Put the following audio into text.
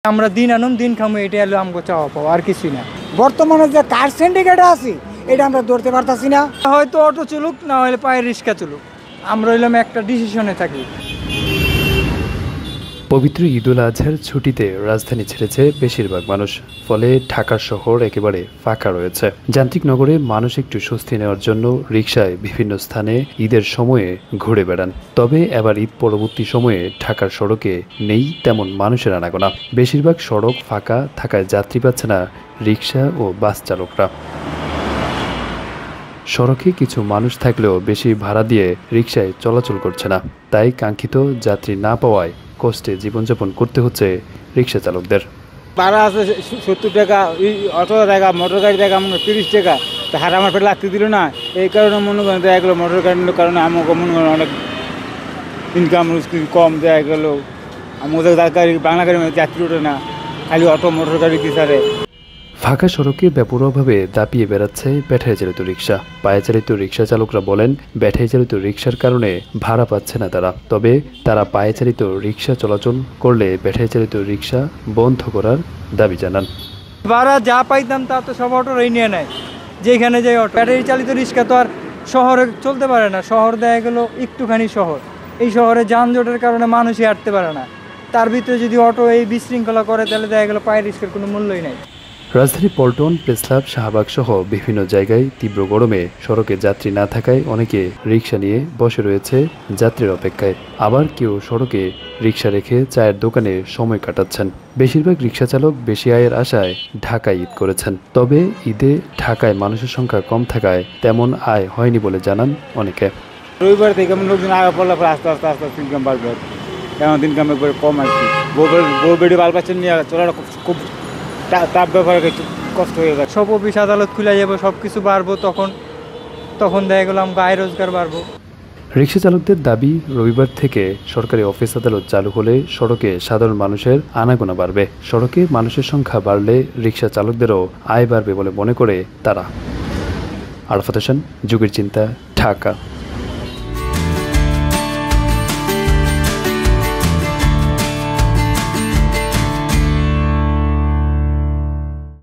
আমরা দিন আনুন দিন খামো, এটা হলো আমাকে চাওয়া পাওয়া, আর কিছুই না। বর্তমানে যে কার সিন্ডিকেট আছে এটা আমরা ধরতে পারতাছি না। হয়তো অটো চলুক, না হলে পায়ের রিক্সা চলুক, আমরা হইলাম একটা ডিসিশনে থাকি। পবিত্র ঈদুল আজহার ছুটিতে রাজধানী ছেড়েছে বেশিরভাগ মানুষ, ফলে ঢাকা শহর একেবারে ফাঁকা রয়েছে। যান্ত্রিক নগরে মানুষ একটু স্বস্তি নেওয়ার জন্য রিকশায় বিভিন্ন স্থানে ঈদের সময়ে ঘুরে বেড়ান। তবে এবার ঈদ পরবর্তী সময়ে ঢাকার সড়কে নেই তেমন মানুষের আনাগোনা। বেশিরভাগ সড়ক ফাঁকা থাকায় যাত্রী পাচ্ছে না রিকশা ও বাস চালকরা। সড়কে কিছু মানুষ থাকলেও বেশি ভাড়া দিয়ে রিকশায় চলাচল করছে না, তাই কাঙ্ক্ষিত যাত্রী না পাওয়ায় কষ্টে জীবনযাপন করতে হচ্ছে রিকশা চালকদের। ভাড়া আছে 70 টাকা, অটো টাকা, মোটর গাড়ি টাকা 30 টাকা, তো হার আমার পেটে লাগতে দিল না। এই কারণে মনে করেন দেখা গেলো মোটর গাড়ির কারণে আমাকে মনে করেন অনেক ইনকাম কম দেখা গেলো। আমাদের গাড়ি বাংলা গাড়ির মধ্যে যাত্রী ওঠে না, খালি অটো মোটর গাড়ি দিশারে। ফাঁকা সড়কে বেপরোয়াভাবে দাপিয়ে বেড়াচ্ছে ব্যাটারি চালিত রিকশা। পায়ে চালিত রিকশা চালকরা বলেন, ব্যাটারি চালিত রিকশার কারণে ভাড়া পাচ্ছে না তারা। তবে তারা পায়ে চালিত রিকশা চলাচল করলে ব্যাটারি চালিত রিকশা বন্ধ করার দাবি জানান। ভাড়া যা পাইতাম তা তো সব অটোরাই নিয়ে নেয়, যেখানে যাই অটো। ব্যাটারি চালিত রিক্সা তো আর শহরে চলতে পারে না। শহর দেখা গেলো একটুখানি শহর, এই শহরে যানজটের কারণে মানুষই হাঁটতে পারে না। তার ভিতরে যদি অটো এই বিশৃঙ্খলা করে, তাহলে দেখা গেলো পায়ের রিক্সার কোনো মূল্যই নাই। রাজধানী পল্টন, প্রেসক্লাব, শাহবাগ সহ বিভিন্ন জায়গায় তীব্র গরমে সড়কে যাত্রী না থাকায় অনেকে রিকশা নিয়ে বসে রয়েছে যাত্রীর অপেক্ষায়। আবার কেউ সড়কে রিকশা রেখে চায়ের দোকানে সময় কাটাচ্ছেন। বেশিরভাগ রিকশা চালক বেশি আয়ের আশায় ঢাকায় ঈদ করেছেন। তবে ঈদে ঢাকায় মানুষের সংখ্যা কম থাকায় তেমন আয় হয়নি বলে জানান অনেকে। রবিবার থেকে লোকজন আগে পড়লে আস্তে আস্তে আস্তে আস্তে ইনকাম বাড়বে। এখন ইনকাম একবারে কম আর কি। বউ বেড়ি বাল বাচ্চা নিয়ে চলাটা খুব তার ব্যাপারে একটু কষ্ট হয়ে যায়। সব অফিস আদালত খুলে যাবো, সব কিছু বাড়বো, তখন দেখা গেলো আমাকে আয় রোজগার বাড়বো। রিকশা চালকদের দাবি, রবিবার থেকে সরকারি অফিস আদালত চালু হলে সড়কে সাধারণ মানুষের আনাগোনা বাড়বে। সড়কে মানুষের সংখ্যা বাড়লে রিকশা চালকদেরও আয় বাড়বে বলে মনে করে তারা। আরাফাত হোসেন, যুগের চিন্তা, ঢাকা।